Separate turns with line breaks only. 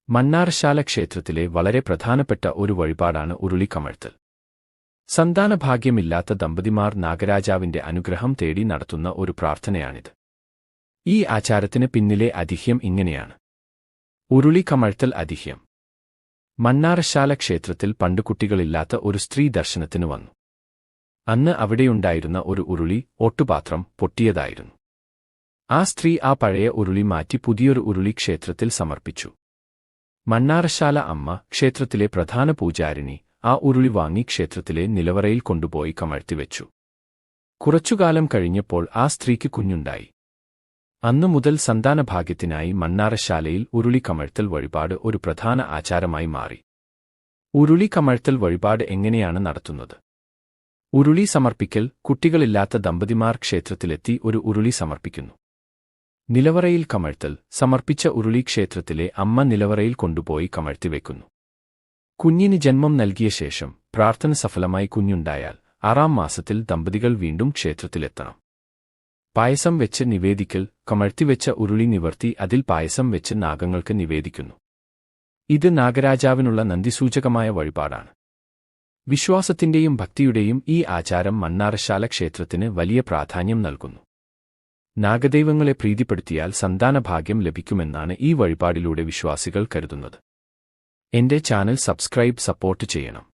മണ്ണാറശാല ക്ഷേത്രത്തിലെ വളരെ പ്രധാനപ്പെട്ട ഒരു വഴിപാടാണ് ഉരുളി കമഴ്ത്തൽ. സന്താനഭാഗ്യമില്ലാത്ത ദമ്പതിമാർ നാഗരാജാവിന്റെ അനുഗ്രഹം തേടി നടത്തുന്ന ഒരു പ്രാർത്ഥനയാണിത്. ഈ ആചാരത്തിന് പിന്നിലെ ഐതിഹ്യം ഇങ്ങനെയാണ്. ഉരുളി കമഴ്ത്തൽ ഐതിഹ്യം. മണ്ണാറശാല ക്ഷേത്രത്തിൽ പണ്ടു കുട്ടികളില്ലാത്ത ഒരു സ്ത്രീ ദർശനത്തിന് വന്നു. അന്ന് അവിടെയുണ്ടായിരുന്ന ഒരു ഉരുളി ഓട്ടുപാത്രം പൊട്ടിയതായിരുന്നു. ആ സ്ത്രീ ആ പഴയ ഉരുളി മാറ്റി പുതിയൊരു ഉരുളി ക്ഷേത്രത്തിൽ സമർപ്പിച്ചു. മണ്ണാറശാല അമ്മ, ക്ഷേത്രത്തിലെ പ്രധാന പൂജാരിണി, ആ ഉരുളി വാങ്ങി ക്ഷേത്രത്തിലെ നിലവറയിൽ കൊണ്ടുപോയി കമഴ്ത്തിവെച്ചു. കുറച്ചുകാലം കഴിഞ്ഞപ്പോൾ ആ സ്ത്രീക്ക് കുഞ്ഞുണ്ടായി. അന്നു മുതൽ സന്താനഭാഗ്യത്തിനായി മണ്ണാറശാലയിൽ ഉരുളി കമഴ്ത്തൽ വഴിപാട് ഒരു പ്രധാന ആചാരമായി മാറി. ഉരുളി കമഴ്ത്തൽ വഴിപാട് എങ്ങനെയാണ് നടത്തുന്നത്? ഉരുളി സമർപ്പിക്കൽ. കുട്ടികളില്ലാത്ത ദമ്പതിമാർ ക്ഷേത്രത്തിലെത്തി ഒരു ഉരുളി സമർപ്പിക്കുന്നു. നിലവറയിൽ കമഴ്ത്തൽ. സമർപ്പിച്ച ഉരുളി ക്ഷേത്രത്തിലെ അമ്മ നിലവറയിൽ കൊണ്ടുപോയി കമഴ്ത്തിവെക്കുന്നു. കുഞ്ഞിന് ജന്മം നൽകിയ ശേഷം പ്രാർത്ഥന സഫലമായി കുഞ്ഞുണ്ടായാൽ 6-ാം മാസത്തിൽ ദമ്പതികൾ വീണ്ടും ക്ഷേത്രത്തിലെത്തണം. പായസം വെച്ച് നിവേദിക്കൽ. കമഴ്ത്തിവെച്ച ഉരുളി നിവർത്തി അതിൽ പായസം വെച്ച് നാഗങ്ങൾക്ക് നിവേദിക്കുന്നു. ഇത് നാഗരാജാവിനുള്ള നന്ദിസൂചകമായ വഴിപാടാണ്. വിശ്വാസത്തിന്റെയും ഭക്തിയുടെയും ഈ ആചാരം മണ്ണാറശാല ക്ഷേത്രത്തിന് വലിയ പ്രാധാന്യം നൽകുന്നു. നാഗദൈവങ്ങളെ പ്രീതിപ്പെടുത്തിയാൽ സന്താനഭാഗ്യം ലഭിക്കുമെന്നാണ് ഈ വഴിപാടിലൂടെ വിശ്വാസികൾ കരുതുന്നത്. എന്റെ ചാനൽ സബ്സ്ക്രൈബ് സപ്പോർട്ട് ചെയ്യണം.